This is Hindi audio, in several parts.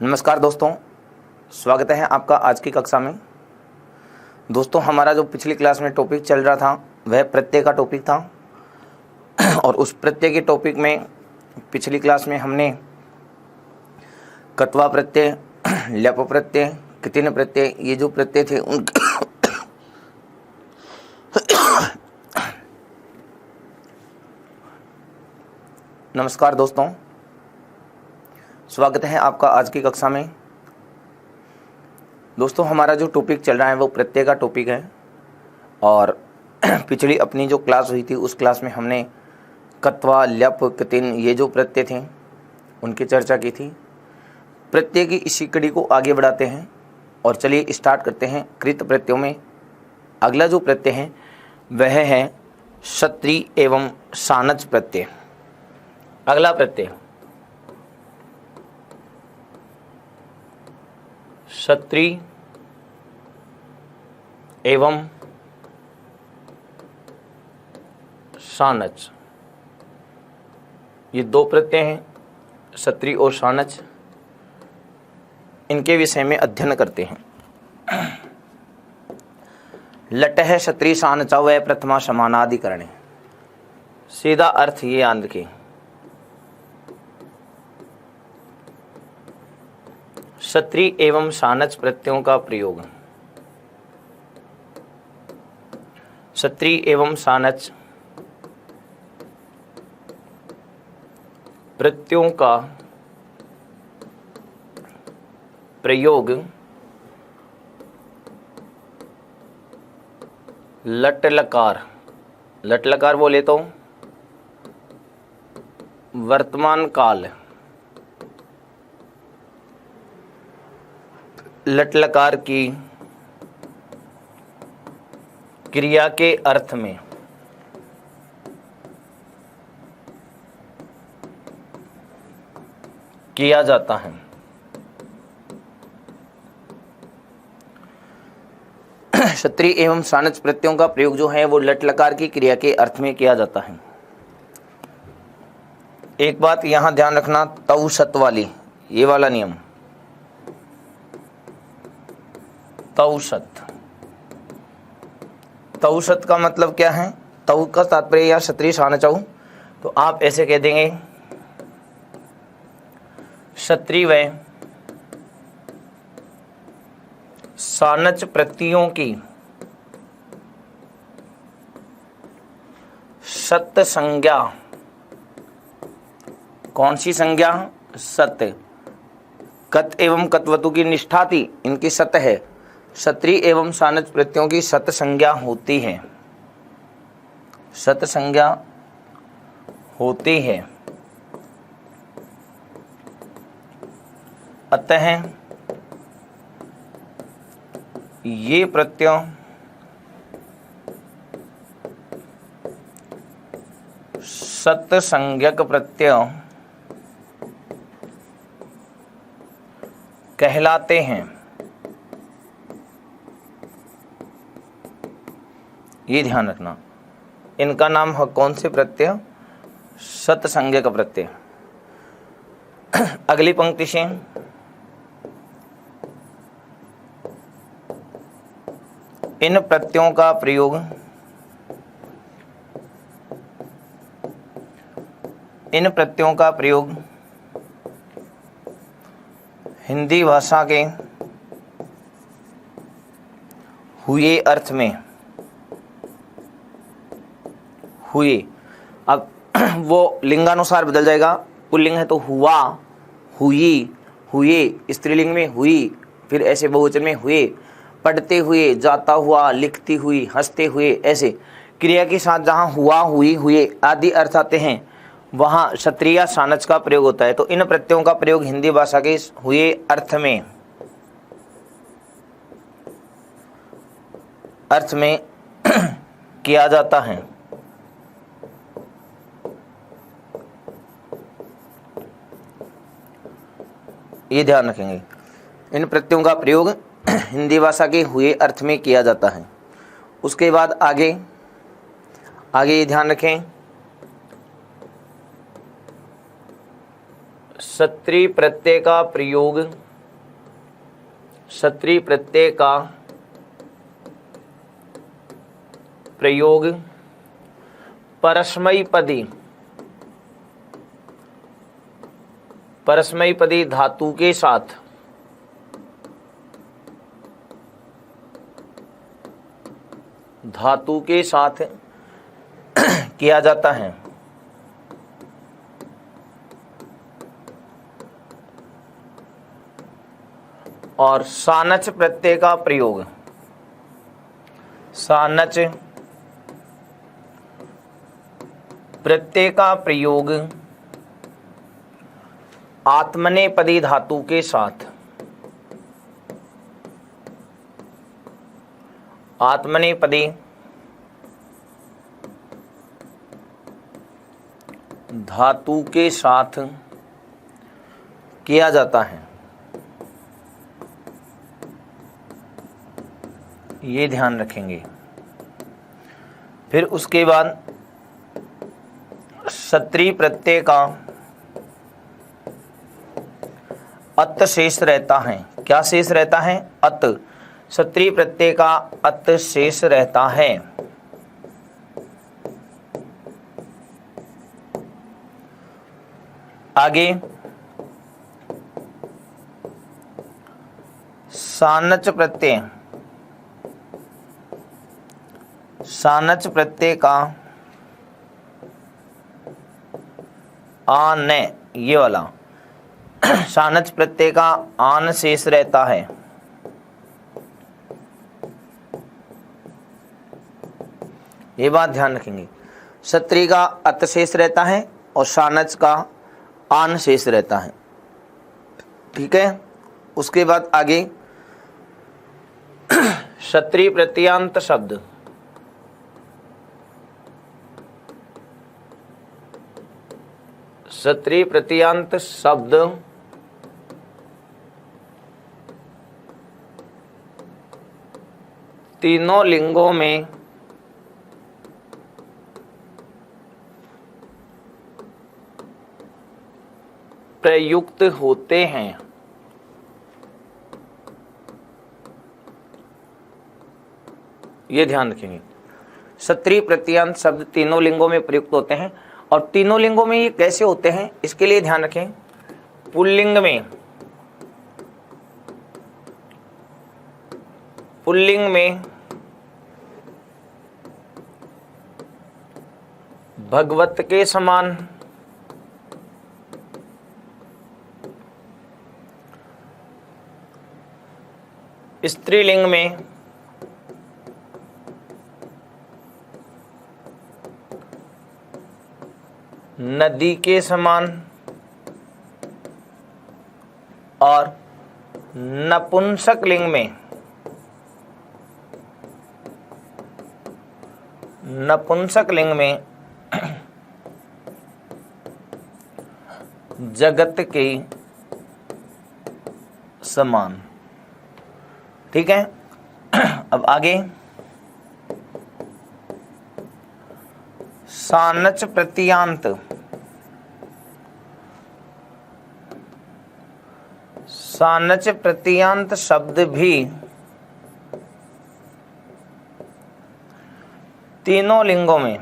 नमस्कार दोस्तों, स्वागत है आपका आज की कक्षा में। दोस्तों, हमारा जो पिछली क्लास में टॉपिक चल रहा था वह प्रत्यय का टॉपिक था और उस प्रत्यय के टॉपिक में पिछली क्लास में हमने कत्वा प्रत्यय, ल्यप प्रत्यय, कृतिन प्रत्यय, ये जो प्रत्यय थे उन नमस्कार दोस्तों, स्वागत है आपका आज की कक्षा में। दोस्तों, हमारा जो टॉपिक चल रहा है वो प्रत्यय का टॉपिक है और पिछली अपनी जो क्लास हुई थी उस क्लास में हमने कत्वा, ल्यप, कृतिन ये जो प्रत्यय थे उनकी चर्चा की थी। प्रत्यय की इसी कड़ी को आगे बढ़ाते हैं और चलिए स्टार्ट करते हैं कृत प्रत्ययों में। अगला जो प्रत्यय है वह है क्षत्रि एवं सानच प्रत्यय। अगला प्रत्यय क्षत्रि एवं सानच, ये दो प्रत्यय हैं, क्षत्रि और सानच। इनके विषय में अध्ययन करते हैं। लटः क्षत्रि सानच वै प्रथमा समानाधिकरणे। सीधा अर्थ ये याद रखें, क्षत्रि एवं सानच प्रत्ययों का प्रयोग, क्षत्रि एवं सानच प्रत्ययों का प्रयोग लट लकार, लट लकार बोले तो वर्तमान काल, लट लकार की क्रिया के अर्थ में किया जाता है। क्षत्रि एवं सानच प्रत्ययों का प्रयोग जो है वो लट लकार की क्रिया के अर्थ में किया जाता है। एक बात यहां ध्यान रखना, तऊ सत वाली, ये वाला नियम, तऊ सत। तऊ सत का मतलब क्या है? तऊ का तात्पर्य या क्षत्रि सानचऊ, तो आप ऐसे कह देंगे क्षत्रि व सानच प्रत्ययों की सत संज्ञा। कौन सी संज्ञा? सत्य। कत एवं कत्वतु की निष्ठा थी, इनकी सत है। क्षत्रि एवं सानच प्रत्ययों की सत संज्ञा होती है, सत संज्ञा होती है। अतः ये प्रत्यय सत संज्ञक प्रत्यय कहलाते हैं। ये ध्यान रखना, इनका नाम है कौन से प्रत्यय? सत संज्ञक प्रत्यय। अगली पंक्ति से इन प्रत्ययों का प्रयोग हिंदी भाषा के हुए अर्थ में हुए, अब वो लिंगानुसार बदल जाएगा। पुल्लिंग है तो हुआ, हुई, हुए, स्त्रीलिंग में हुई, फिर ऐसे बहुवचन में हुए, पढ़ते हुए, जाता हुआ, लिखती हुई, हंसते हुए, ऐसे क्रिया के साथ जहाँ हुआ, हुई, हुए आदि अर्थ आते हैं वहाँ क्षत्रि या सानच का प्रयोग होता है। तो इन प्रत्ययों का प्रयोग हिंदी भाषा के हुए अर्थ में किया जाता है। ये ध्यान रखेंगे, इन प्रत्ययों का प्रयोग हिंदी भाषा के हुए अर्थ में किया जाता है। उसके बाद आगे ये ध्यान रखें, क्षत्रि प्रत्यय का प्रयोग सत्री प्रत्यय का प्रयोग परस्मयी पदी धातु के साथ किया जाता है। और सानच प्रत्यय का प्रयोग आत्मनेपदी धातु के साथ किया जाता है। ये ध्यान रखेंगे। फिर उसके बाद सत्री प्रत्यय का अत शेष रहता है। क्या शेष रहता है? अत। सत्री प्रत्यय का अत शेष रहता है। आगे सानच प्रत्यय का आन, ये वाला सानच प्रत्यय का आन शेष रहता है। ये बात ध्यान रखेंगे। सत्री का अत शेष रहता है और सानच का आन शेष रहता है। ठीक है। उसके बाद आगे सत्री प्रत्ययान्त शब्द। सत्री प्रत्ययान्त शब्द तीनों लिंगों में प्रयुक्त होते हैं। ये ध्यान रखेंगे। सत्री प्रत्ययान्त शब्द तीनों लिंगों में प्रयुक्त होते हैं। और तीनों लिंगों में ये कैसे होते हैं, इसके लिए ध्यान रखें। पुल्लिंग में भगवत के समान, स्त्रीलिंग में नदी के समान और नपुंसक लिंग में जगत के समान। ठीक है। अब आगे सानच प्रत्ययान्त शब्द भी तीनों लिंगों में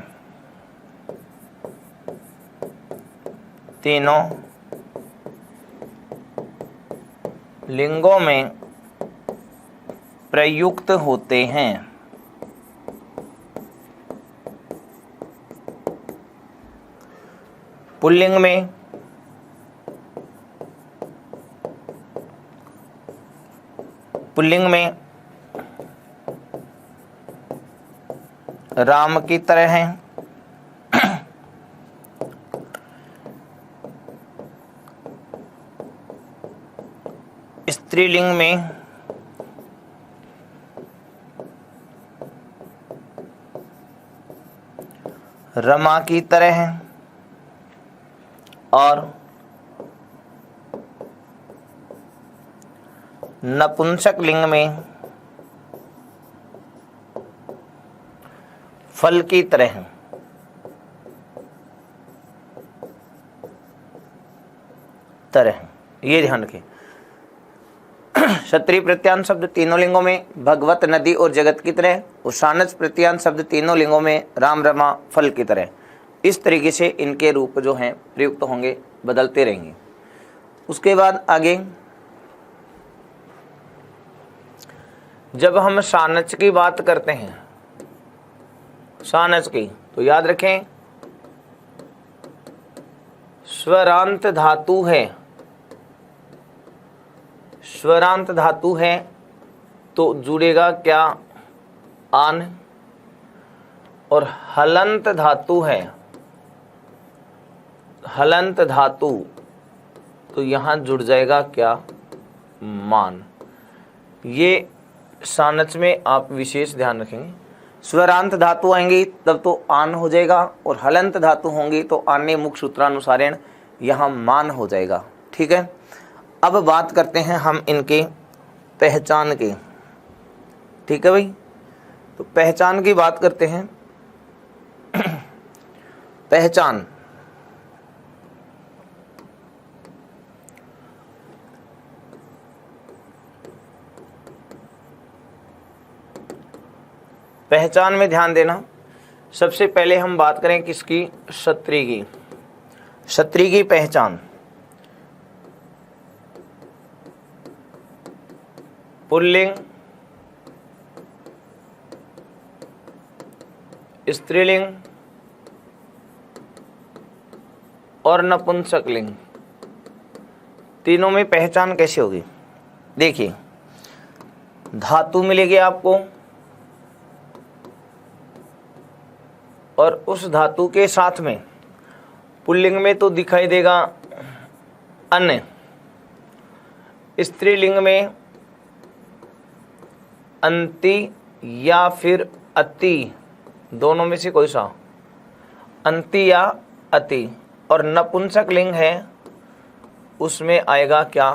प्रयुक्त होते हैं। पुल्लिंग में राम की तरह हैं। स्त्रीलिंग में रमा की तरह हैं। और नपुंसक लिंग में फल की तरह हैं। ये ध्यान रखें। क्षत्रिय प्रत्यान शब्द तीनों लिंगों में भगवत, नदी और जगत की तरह, और सानस प्रत्यान शब्द तीनों लिंगों में राम, रमा, फल की तरह। इस तरीके से इनके रूप जो हैं प्रयुक्त होंगे, बदलते रहेंगे। उसके बाद आगे जब हम सानच की बात करते हैं, सानच की, तो याद रखें स्वरांत धातु है, स्वरांत धातु है तो जुड़ेगा क्या? आन। और हलंत धातु है, हलंत धातु, तो यहां जुड़ जाएगा क्या? मान। ये सानच में आप विशेष ध्यान रखेंगे। स्वरांत धातु आएंगी तब तो आन हो जाएगा, और हलंत धातु होंगी तो आने मुख्य सूत्रानुसारेण यहाँ मान हो जाएगा। ठीक है, अब बात करते हैं हम इनके पहचान की। ठीक है भाई, तो पहचान की बात करते हैं। पहचान, पहचान में ध्यान देना। सबसे पहले हम बात करें किसकी? क्षत्रिय की। क्षत्रिय की पहचान, पुल्लिंग, स्त्रीलिंग और नपुंसकलिंग, तीनों में पहचान कैसे होगी? देखिए, धातु मिलेगी आपको और उस धातु के साथ में पुल्लिंग में तो दिखाई देगा अन, स्त्रीलिंग में अंति या फिर अति, दोनों में से कोई सा, अंति या अति। और नपुंसक लिंग है उसमें आएगा क्या?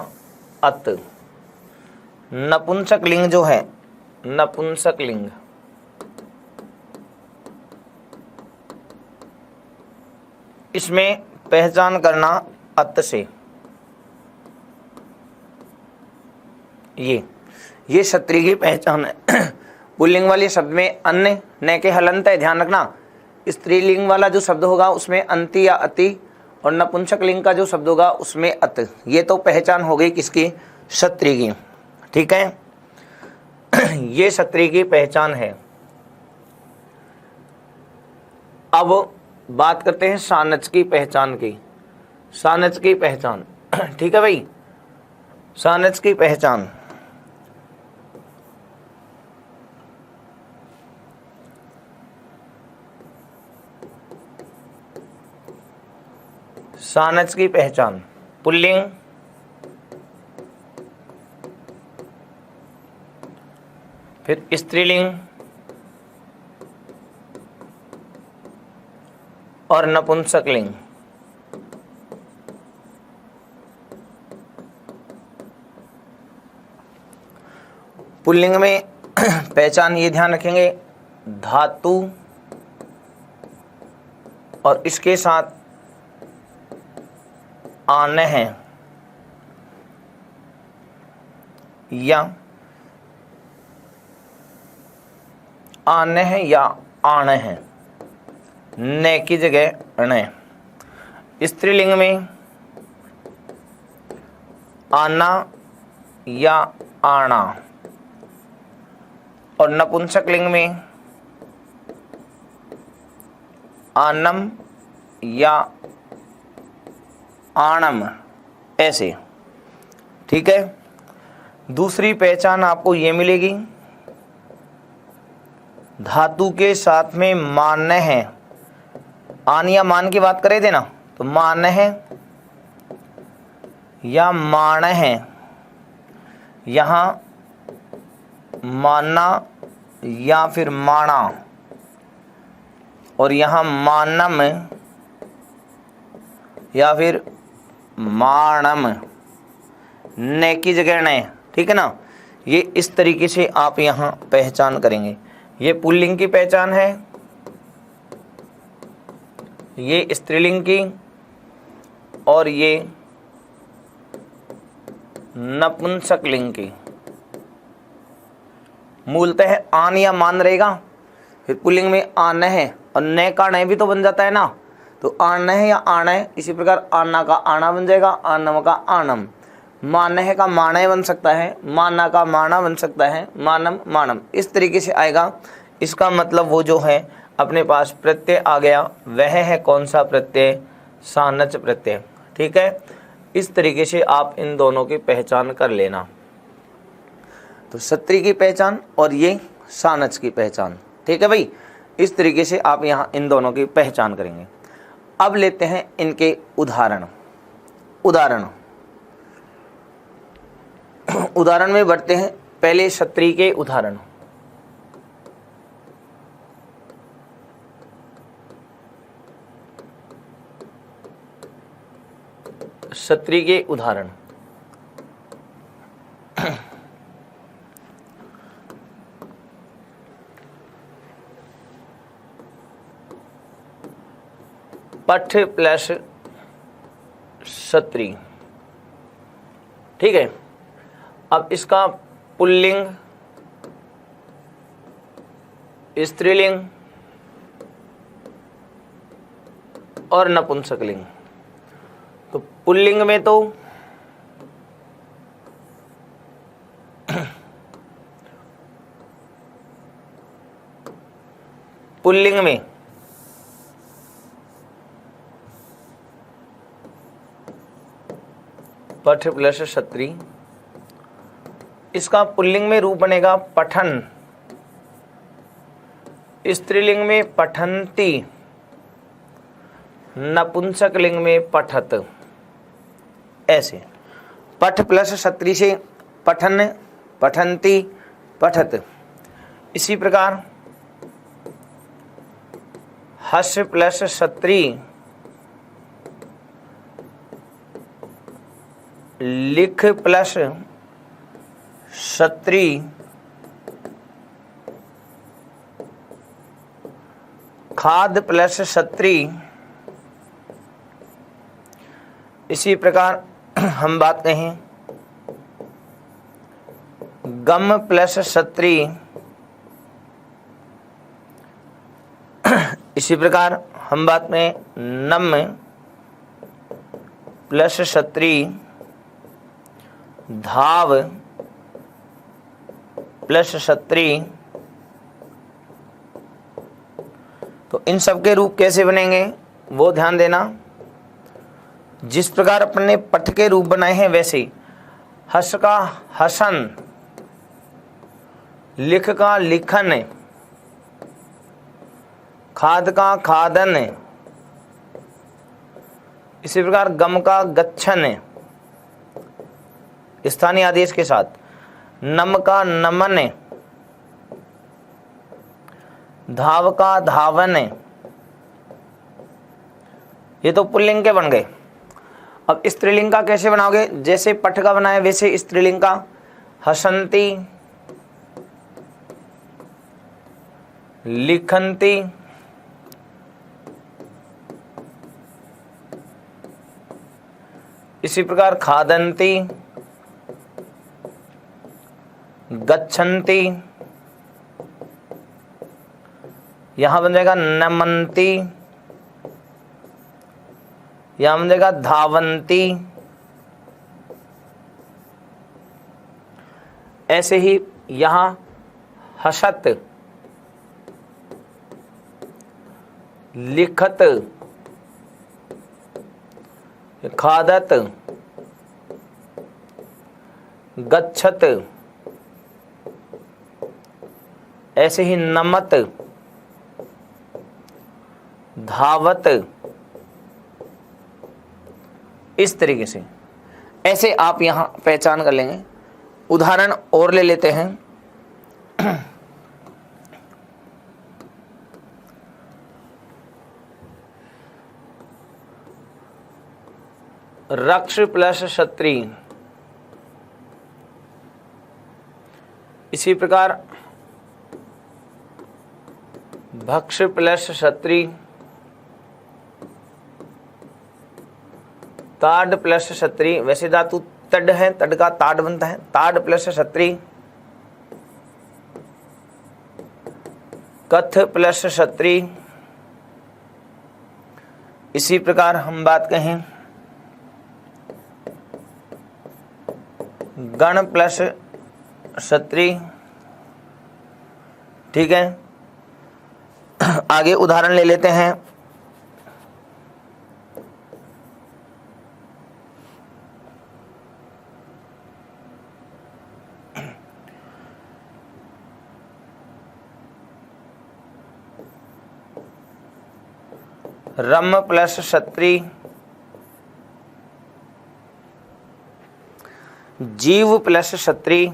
अत। नपुंसक लिंग जो है, नपुंसक लिंग, इसमें पहचान करना अत से। ये क्षत्रिय की पहचान है। पुल्लिंग वाले शब्द में अन्य न के हलंत है, ध्यान रखना। स्त्रीलिंग वाला जो शब्द होगा उसमें अंति या अति, और नपुंसक लिंग का जो शब्द होगा उसमें अत। ये तो पहचान हो गई किसकी? क्षत्रिय की। ठीक है, ये क्षत्रिय की पहचान है। अब बात करते हैं सानच की पहचान की। सानच की पहचान, ठीक है भाई, सानच की पहचान। सानच की पहचान, पुल्लिंग, फिर स्त्रीलिंग और नपुंसकलिंग। पुल्लिंग में पहचान ये ध्यान रखेंगे, धातु और इसके साथ आने हैं या आने हैं या आने हैं, ने की जगह ने। स्त्रीलिंग में आना या आना, और नपुंसक लिंग में आनम या आणम, ऐसे। ठीक है, दूसरी पहचान आपको ये मिलेगी, धातु के साथ में मान है। आन या मान की बात करे थे ना, तो मान है या मान है, यहाँ माना या फिर माना, और यहाँ मानम या फिर माणम, ने की जगह ने। ठीक है ना, ये इस तरीके से आप यहाँ पहचान करेंगे। ये पुल्लिंग की पहचान है, ये स्त्रीलिंग की, और ये नपुंसकलिंग की। मूलतः आन या मान रहेगा, फिर पुल्लिंग में आन है और न का न भी तो बन जाता है ना, तो आन है या आण है। इसी प्रकार आना का आना बन जाएगा, आनम का आनम। मानह का मानय बन सकता है, माना का माना बन सकता है, मानम मानम। इस तरीके से आएगा। इसका मतलब वो जो है अपने पास प्रत्यय आ गया, वह है कौन सा प्रत्यय? सानच प्रत्यय। ठीक है, इस तरीके से आप इन दोनों की पहचान कर लेना। तो सत्री की पहचान और ये सानच की पहचान। ठीक है भाई, इस तरीके से आप यहाँ इन दोनों की पहचान करेंगे। अब लेते हैं इनके उदाहरण। उदाहरण में बढ़ते हैं। पहले सत्री के उदाहरण। सत्री के उदाहरण। पठ प्लस सत्री। ठीक है, अब इसका पुल्लिंग, स्त्रीलिंग और नपुंसकलिंग। तो पुल्लिंग में तो पुल्लिंग में पठ प्लस सत्री। इसका पुल्लिंग में रूप बनेगा पठन, स्त्रीलिंग में पठन्ति, नपुंसकलिंग में पठत। ऐसे पठ प्लस सत्री से पठन, पठन्ति, पठत। इसी प्रकार हस प्लस सत्री लिख प्लस सत्री खाद प्लस सत्री। इसी प्रकार हम बात कहें गम प्लस सत्री। इसी प्रकार हम बात में नम प्लस सत्री धाव प्लस सत्री। तो इन सब के रूप कैसे बनेंगे वो ध्यान देना। जिस प्रकार अपने पठ के रूप बनाए हैं वैसे ही हस का हसन, लिख का लिखन, खाद का खादन, इसी प्रकार गम का गच्छन स्थानीय आदेश के साथ, नम का नमन, धाव का धावन। ये तो पुल्लिंग के बन गए। अब स्त्रीलिंग का कैसे बनाओगे? जैसे पठ का बनाए वैसे स्त्रीलिंग का हसंती, लिखंती, इसी प्रकार खादंती, गच्छन्ति, यहां बन जाएगा नमंती, यहां बन जाएगा धावंती। ऐसे ही यहां हसत, लिखत, खादत, गच्छत, ऐसे ही नमत, धावत। इस तरीके से ऐसे आप यहां पहचान कर लेंगे। उदाहरण और ले लेते हैं। रक्ष प्लस क्षत्री। इसी प्रकार भक्ष प्लस क्षत्री, ताड प्लस क्षत्री। वैसे धातु तड है, तड का ताड़ बनता है, ताड़ प्लस छतरी, कथ प्लस छतरी। इसी प्रकार हम बात कहें गण प्लस छतरी। ठीक है, आगे उदाहरण ले लेते हैं। रम प्लस छतरी, जीव प्लस छतरी,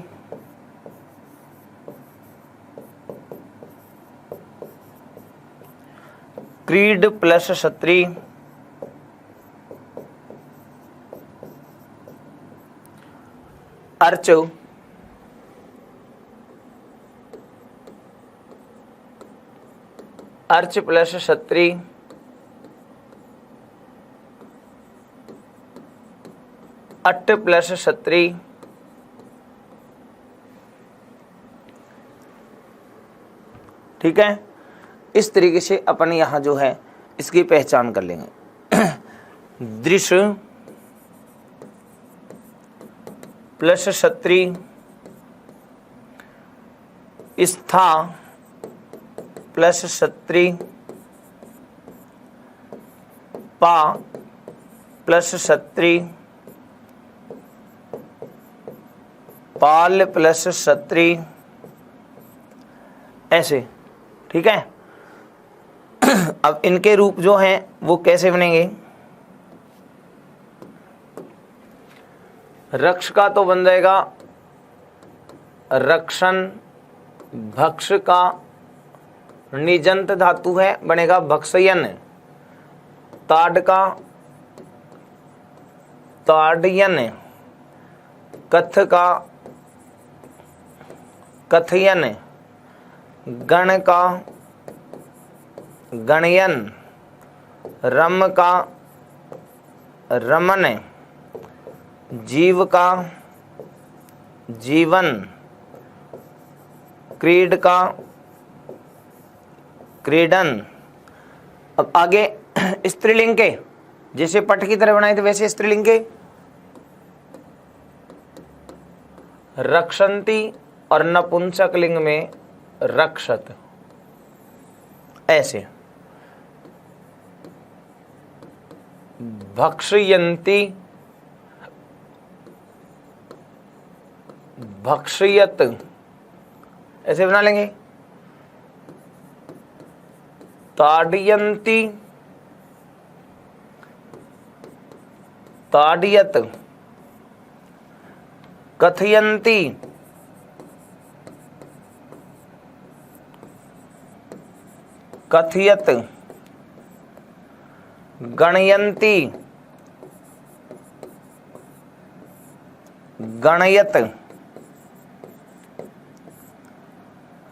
क्रीड प्लस छतरी, अर्च, अर्च प्लस छतरी, अट प्लस छतरी, ठीक है। इस तरीके से अपन यहाँ जो है इसकी पहचान कर लेंगे। दृश्य प्लस छतरी, स्था प्लस छतरी, पा प्लस छतरी, पाल प्लस छतरी, ऐसे। ठीक है, अब इनके रूप जो हैं वो कैसे बनेंगे? रक्ष का तो बन जाएगा रक्षण, भक्ष का निजंत धातु है, बनेगा भक्षयन, ताड़ का ताड़यन, कथ का कथयन, गण का गणयन, रम का रमन, जीव का जीवन, क्रीड का क्रीडन। अब आगे स्त्रीलिंग के, जैसे पट की तरह बनाए थे वैसे स्त्रीलिंग के रक्षन्ति और नपुंसक लिंग में रक्षत, ऐसे। भक्षयन्ति, भक्षयत, ऐसे बना लेंगे। ताड़यन्ति, ताड़यत, कथयन्ति, कथयत, गणयन्ति, गणयत,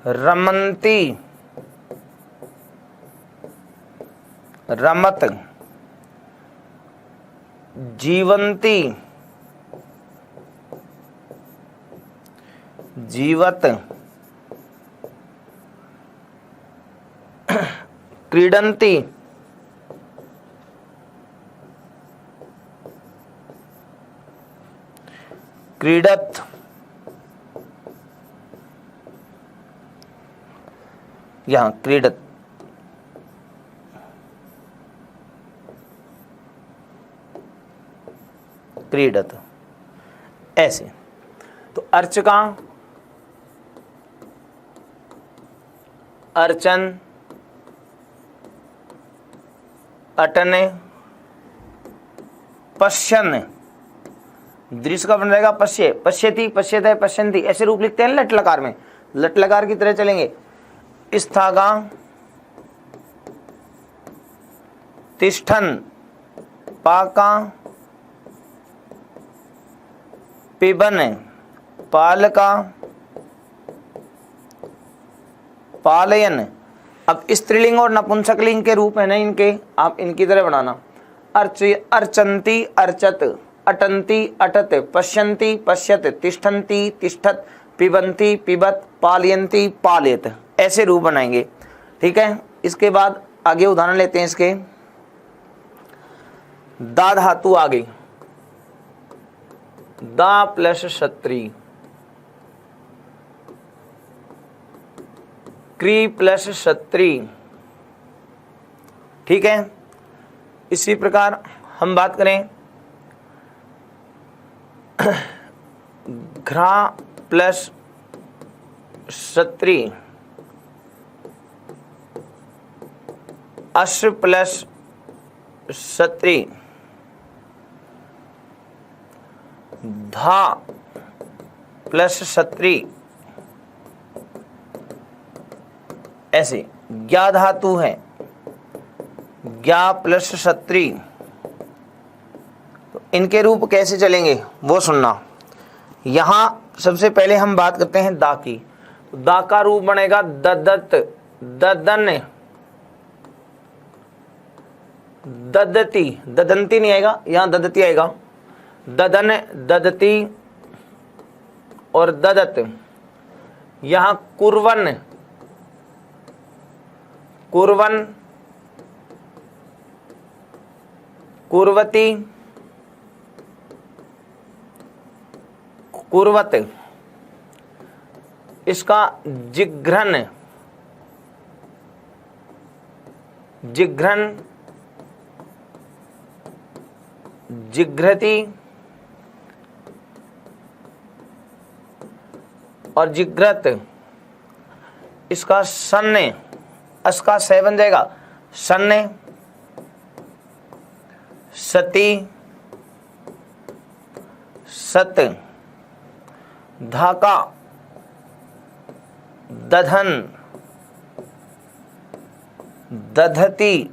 रमन्ति, रमत, जीवन्ति, जीवत, क्रीडन्ति, क्रीडत, यहाँ क्रीडत, क्रीडत, ऐसे। तो अर्च का अर्चन, अटने, पश्यन, दृश्य का बन जाएगा पश्य, पश्यति, पश्यते, पश्यन्ति, ऐसे रूप लिखते हैं लट लकार में, लट लकार की तरह चलेंगे। स्थागा तिष्ठन, पाका पिबन, पालका पालयन। अब स्त्रीलिंग और नपुंसकलिंग के रूप है ना इनके, आप इनकी तरह बनाना। अर्च, अर्चन्ति, अर्चत, अटन्ति अटत, पश्यन्ति पश्यत, तिष्ठन्ति तिष्ठत, पिबन्ति पिबत, पालयन्ति पालयत, ऐसे रूप बनाएंगे। ठीक है, इसके बाद आगे उदाहरण लेते हैं इसके। दा धातु आ गई, दा प्लस क्षत्री, क्री प्लस क्षत्री। ठीक है, इसी प्रकार हम बात करें घ्रा प्लस क्षत्री, अश्व प्लस क्षत्री, धा प्लस क्षत्री, ऐसे ज्ञा धातु है, ज्ञा प्लस क्षत्री। तो इनके रूप कैसे चलेंगे वो सुनना। यहां सबसे पहले हम बात करते हैं दा की। दा का रूप बनेगा ददत, ददन, ददती, ददंती नहीं आएगा, यहां ददती आएगा, ददन, ददती और ददत। यहां कुर्वन, कुर्वन, कुर्वती, कुर्वत। इसका जिघ्रन, जिघ्रन, जिघ्रति और जिघ्रत। इसका सन्ने, अस का सह बन जाएगा, सन्ने, सती, सत, धाका, दधन, दधती,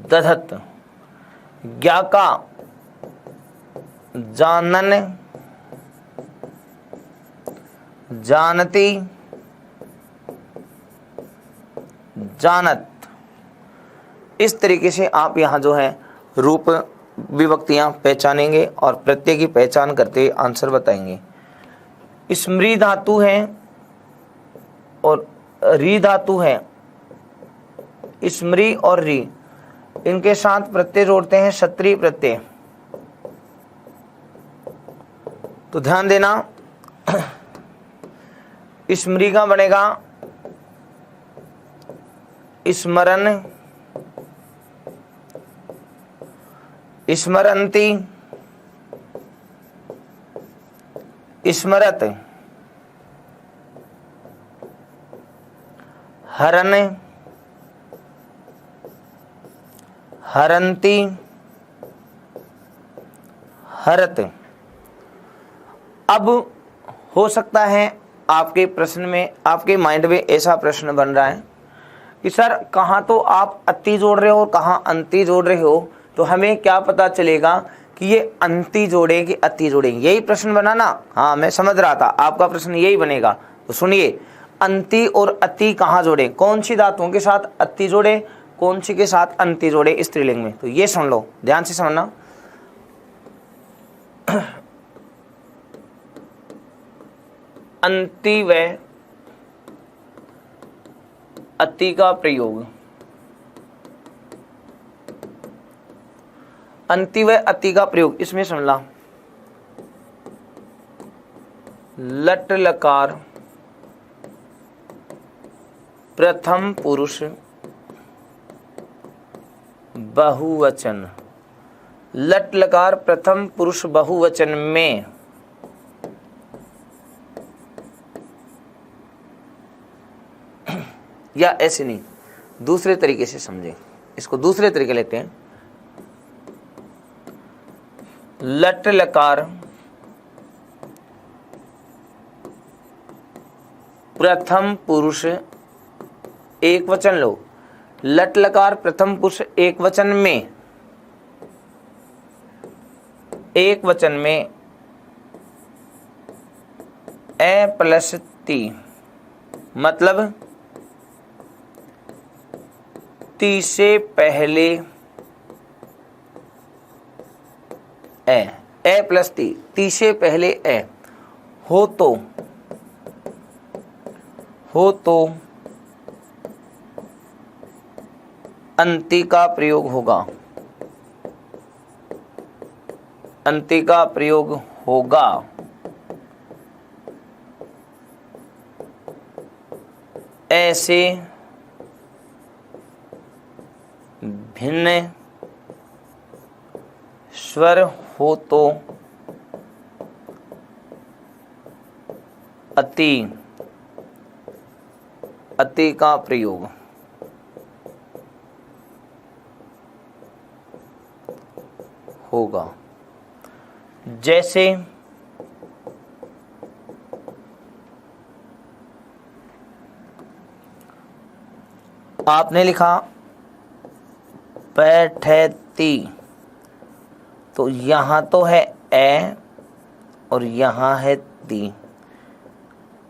दधत। ज्ञाका, जानन, जानती, जानत। इस तरीके से आप यहाँ जो है रूप विभक्तियां पहचानेंगे और प्रत्यय की पहचान करते आंसर बताएंगे। स्मृ धातु है और री धातु है, स्मृ और री, इनके साथ प्रत्यय जोड़ते हैं क्षत्रिय प्रत्यय। तो ध्यान देना, स्मृ का बनेगा स्मरण, स्मरन्ति, स्मरत, हरन, हरन्ति, हरत। अब हो सकता है आपके प्रश्न में, आपके माइंड में ऐसा प्रश्न बन रहा है कि सर कहाँ तो आप अति जोड़ रहे हो और कहाँ अंति जोड़ रहे हो, तो हमें क्या पता चलेगा कि ये अंति जोड़े कि अति जोड़े। यही प्रश्न बना ना? हाँ, मैं समझ रहा था आपका प्रश्न यही बनेगा। तो सुनिए, अंति और अति कहाँ जोड़े, कौन सी धातुओं के साथ अति जोड़े, कौन सी के साथ अंति जोड़े स्त्रीलिंग में। तो ये सुन लो, ध्यान से समझना। अंति व अति का प्रयोग, अंति व अति का प्रयोग, इसमें सुन ला। लट लकार प्रथम पुरुष बहुवचन, लट लकार प्रथम पुरुष बहुवचन में या ऐसे नहीं, दूसरे तरीके से समझें इसको, दूसरे तरीके लेते हैं। लट लकार प्रथम पुरुष एक वचन लो, लट लकार प्रथम पुरुष एक वचन में, एक वचन में ए प्लस ती, मतलब ती से पहले ए प्लस ती, ती से पहले ए हो तो अंति का प्रयोग होगा, अंति का प्रयोग होगा। ऐसे भिन्न स्वर हो तो अति का प्रयोग होगा। जैसे आपने लिखा बैठती, तो यहाँ तो है ए और यहाँ है ती,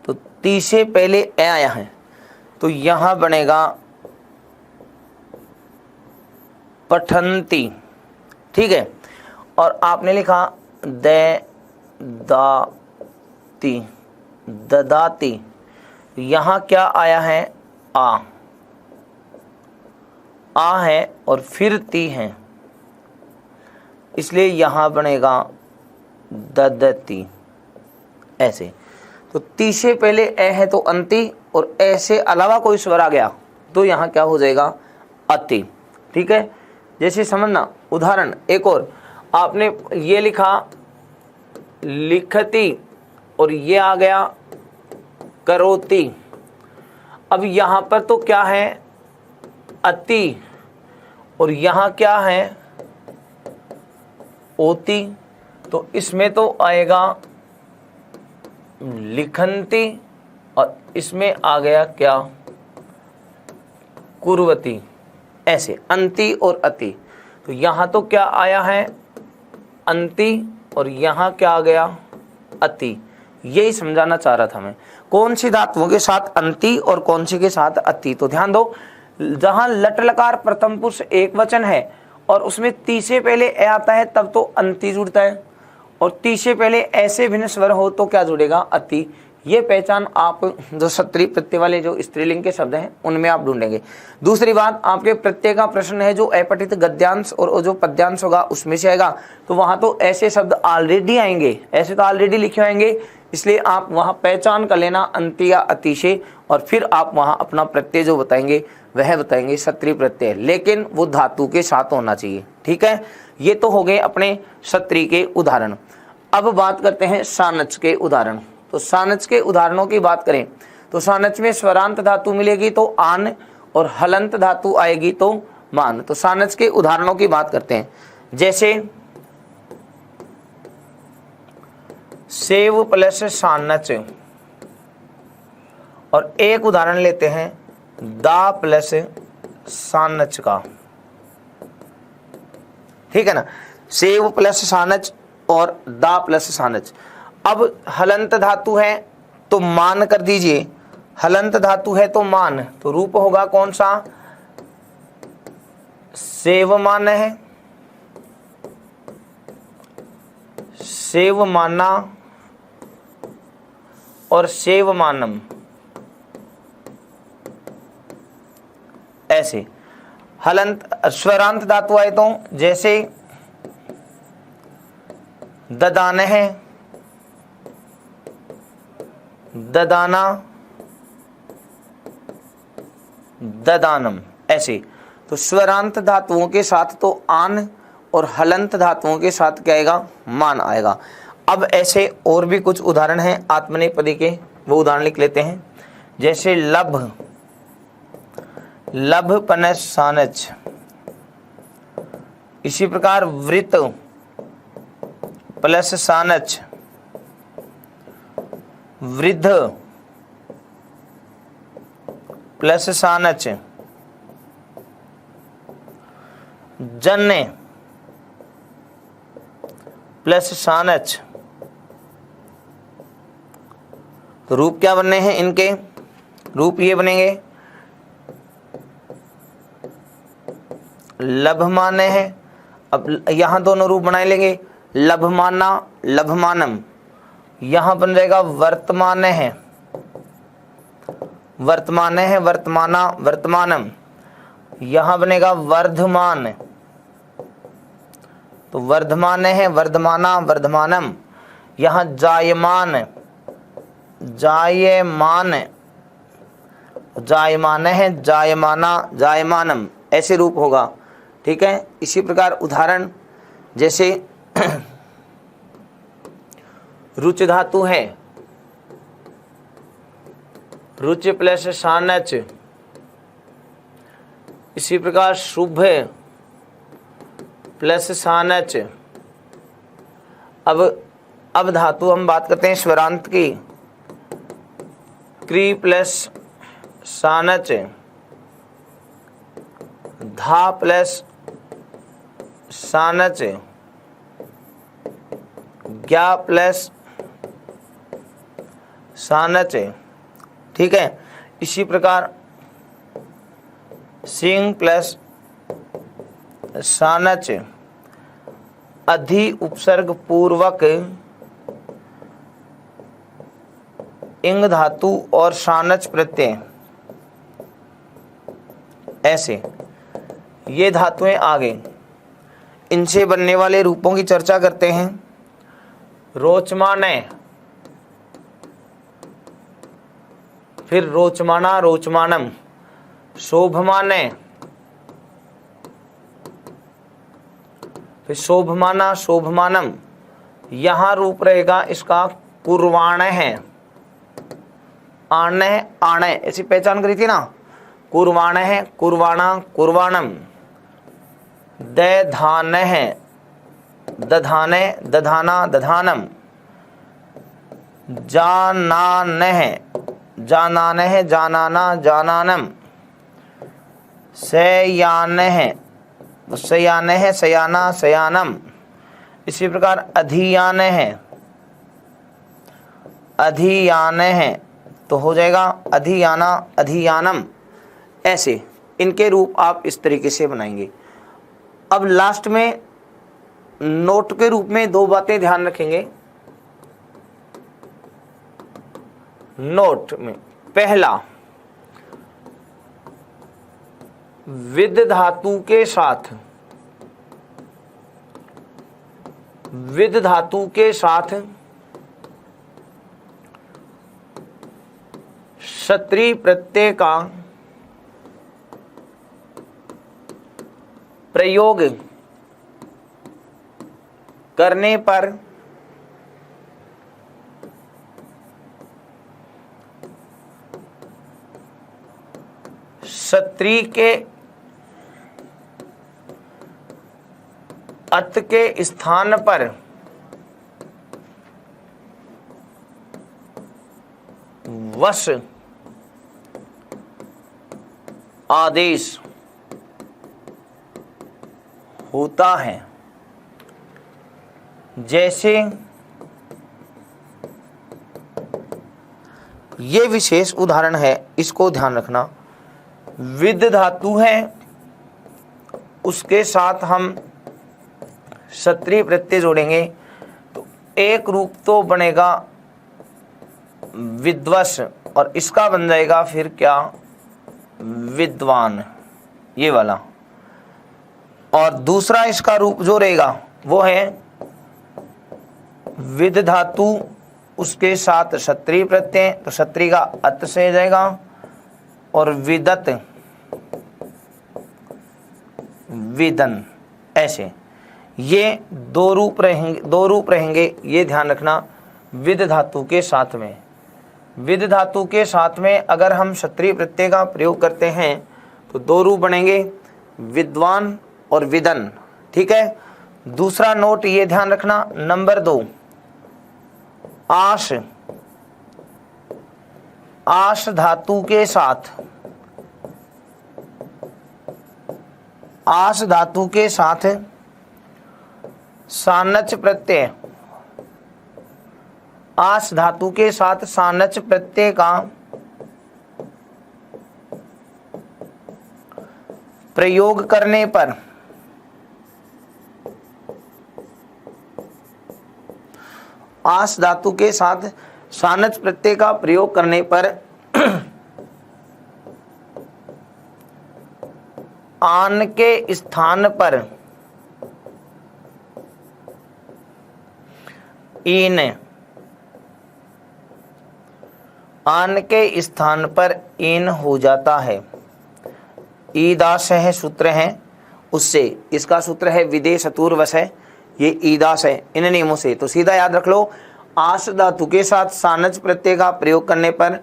तो ती से पहले ए आया है तो यहाँ बनेगा पठंती, ठीक है। और आपने लिखा दाती, ददाती, यहाँ क्या आया है आ है और फिर ती है, इसलिए यहाँ बनेगा ददती। ऐसे तो ती से पहले ए है तो अंति, और ए से अलावा कोई स्वर आ गया तो यहाँ क्या हो जाएगा अति, ठीक है। जैसे समझना, उदाहरण एक और, आपने ये लिखा लिखती और ये आ गया करोती। अब यहाँ पर तो क्या है अति और यहाँ क्या है ओती, तो इसमें तो आएगा लिखंती और इसमें आ गया क्या कुर्वती। ऐसे अंति और अति, तो यहाँ तो क्या आया है अंति और यहाँ क्या आ गया अति। यही समझाना चाह रहा था मैं, कौन सी धातुओं के साथ अंति और कौन सी के साथ अति। तो ध्यान दो, जहां लट लकार प्रथम पुरुष एक वचन है और उसमें ती से पहले ए आता है तब तो अंति जुड़ता है, और ती से पहले ऐसे भिन्न स्वर हो तो क्या जुड़ेगा अति। ये पहचान आप जो सत्री प्रत्यय वाले जो स्त्रीलिंग के शब्द हैं उनमें आप ढूंढेंगे। दूसरी बात, आपके प्रत्यय का प्रश्न है जो अपठित गद्यांश और जो पद्यांश होगा उसमें से आएगा, तो वहां तो ऐसे शब्द ऑलरेडी आएंगे, ऐसे तो ऑलरेडी लिखे होंगे, इसलिए आप वहां पहचान कर लेना अंति या अति से, और फिर आप वहां अपना प्रत्यय जो बताएंगे वह बताएंगे सत्री प्रत्यय, लेकिन वो धातु के साथ होना चाहिए, ठीक है। ये तो हो गए अपने सत्री के उदाहरण। अब बात करते हैं सानच के उदाहरण। तो सानच के उदाहरणों की बात करें तो सानच में स्वरांत धातु मिलेगी तो आन, और हलंत धातु आएगी तो मान। तो सानच के उदाहरणों की बात करते हैं, जैसे सेव प्लस सानच, और एक उदाहरण लेते हैं दा प्लस सानच का, ठीक है ना। सेव प्लस सानच और दा प्लस सानच। अब हलंत धातु है तो मान कर दीजिए, हलंत धातु है तो मान, तो रूप होगा कौन सा सेव मान है, सेव माना और सेव मानम। ऐसे हलंत स्वरांत धातु आए तो जैसे ददान है, ददाना, ददानम। ऐसे तो स्वरांत धातुओं के साथ तो आन और हलंत धातुओं के साथ क्या आएगा मान आएगा। अब ऐसे और भी कुछ उदाहरण हैं आत्मनेपदी के, वो उदाहरण लिख लेते हैं। जैसे लभ, लभ पनस सानच। इसी प्रकार वृत प्लस सानच, वृद्ध प्लस सानच, जन्य प्लस सानच। तो रूप क्या बनने हैं इनके, रूप ये बनेंगे लभ माने हैं। अब यहां दोनों रूप बनाए लेंगे, लभमाना लभमानम, यहाँ बन जाएगा वर्तमान है, वर्तमान है वर्तमाना वर्तमानम, यहाँ बनेगा वर्धमान, तो वर्धमान है वर्धमाना वर्धमानम, यहाँ जायमान जायमान, जायमान है जायमाना जायमानम, ऐसे रूप होगा। ठीक है, इसी प्रकार उदाहरण जैसे रुच धातु है, रुच प्लस सानच, इसी प्रकार शुभ प्लस सानच। अब धातु हम बात करते हैं स्वरांत की, क्री प्लस सानच, धा प्लस सानच, ज्ञा प्लस सानच। ठीक है, इसी प्रकार सिंह प्लस सानच, अधि उपसर्ग पूर्वक इंग धातु और सानच प्रत्यय, ऐसे ये धातुएं आ गई। इनसे बनने वाले रूपों की चर्चा करते हैं। रोचमाने, फिर रोचमाना रोचमानम, शोभमाने, फिर शोभमाना शोभमानम, यहाँ रूप रहेगा इसका कुर्वाण है, आण है आणे, ऐसी पहचान करी थी ना, कुर्वाण है कुर्वाणा कुर्वाणम, दधान है दधाने दधाना दधानम, जानान है जानान है जानाना जानानम, सयान है सयान है सयाना सयानम, इसी प्रकार अधियान है अधियान है, तो हो जाएगा अधियाना अधियानम। ऐसे इनके रूप आप इस तरीके से बनाएंगे। अब लास्ट में नोट के रूप में दो बातें ध्यान रखेंगे। नोट में पहला, विद धातु के साथ, विद धातु के साथ क्षत्रिय प्रत्यय का प्रयोग करने पर क्षत्रिय के अत के स्थान पर वश आदेश होता है। जैसे ये विशेष उदाहरण है, इसको ध्यान रखना। विद धातु है, उसके साथ हम क्षत्रिय प्रत्यय जोड़ेंगे तो एक रूप तो बनेगा विद्वस, और इसका बन जाएगा फिर क्या, विद्वान, ये वाला। और दूसरा इसका रूप जो रहेगा वो है विद धातु, उसके साथ क्षत्रिय प्रत्यय, तो क्षत्रिय का अत से जाएगा, और विदत विदन, ऐसे ये दो रूप रहेंगे, ये ध्यान रखना। विद धातु के साथ में, विद धातु के साथ में अगर हम क्षत्रिय प्रत्यय का प्रयोग करते हैं तो दो रूप बनेंगे, विद्वान और विदन। ठीक है, दूसरा नोट ये ध्यान रखना, नंबर 2, आश, आश धातु के साथ, आश धातु के साथ सानच प्रत्यय, आश धातु के साथ सानच प्रत्यय का प्रयोग करने पर आस धातु के साथ सानच प्रत्यय का प्रयोग करने पर आन के स्थान पर ईन, आन के स्थान पर ईन हो जाता है। ईदास है सूत्र है, उससे इसका सूत्र है विदेश चतुर्वश है, ये ईदास है। इन नियमों से तो सीधा याद रख लो, आस धातु के साथ सानच प्रत्यय का प्रयोग करने पर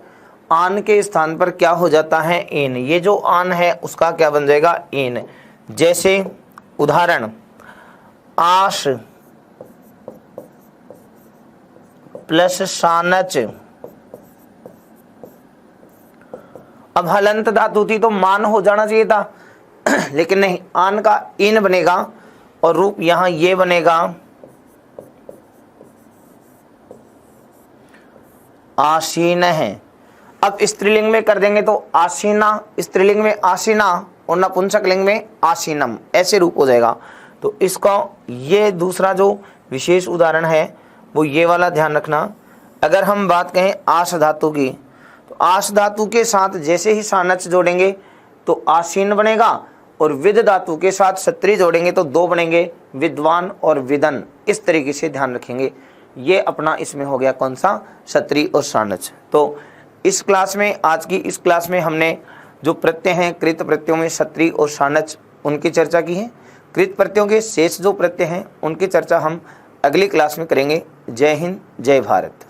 आन के स्थान पर क्या हो जाता है, ईन। ये जो आन है उसका क्या बन जाएगा, ईन। जैसे उदाहरण, आस प्लस सानच। अब हलंत धातु थी तो मान हो जाना चाहिए था लेकिन नहीं, आन का इन बनेगा और रूप यहां ये बनेगा आसीन है। अब स्त्रीलिंग में कर देंगे तो आसीना, स्त्रीलिंग में आसीना और नपुंसक लिंग में आसीनम, ऐसे रूप हो जाएगा। तो इसका ये दूसरा जो विशेष उदाहरण है वो ये वाला ध्यान रखना। अगर हम बात कहें आस धातु की, तो आस धातु के साथ जैसे ही सानच जोड़ेंगे तो आसीन बनेगा और विद धातु के साथ क्षत्रिय जोड़ेंगे तो दो बनेंगे, विद्वान और विदन। इस तरीके से ध्यान रखेंगे। ये अपना इसमें हो गया कौन सा, क्षत्रिय और सानच। तो इस क्लास में, आज की इस क्लास में हमने जो प्रत्यय हैं कृत प्रत्ययों में क्षत्रिय और सानच, उनकी चर्चा की है। कृत प्रत्ययों के शेष जो प्रत्यय हैं उनकी चर्चा हम अगली क्लास में करेंगे। जय हिंद, जय भारत।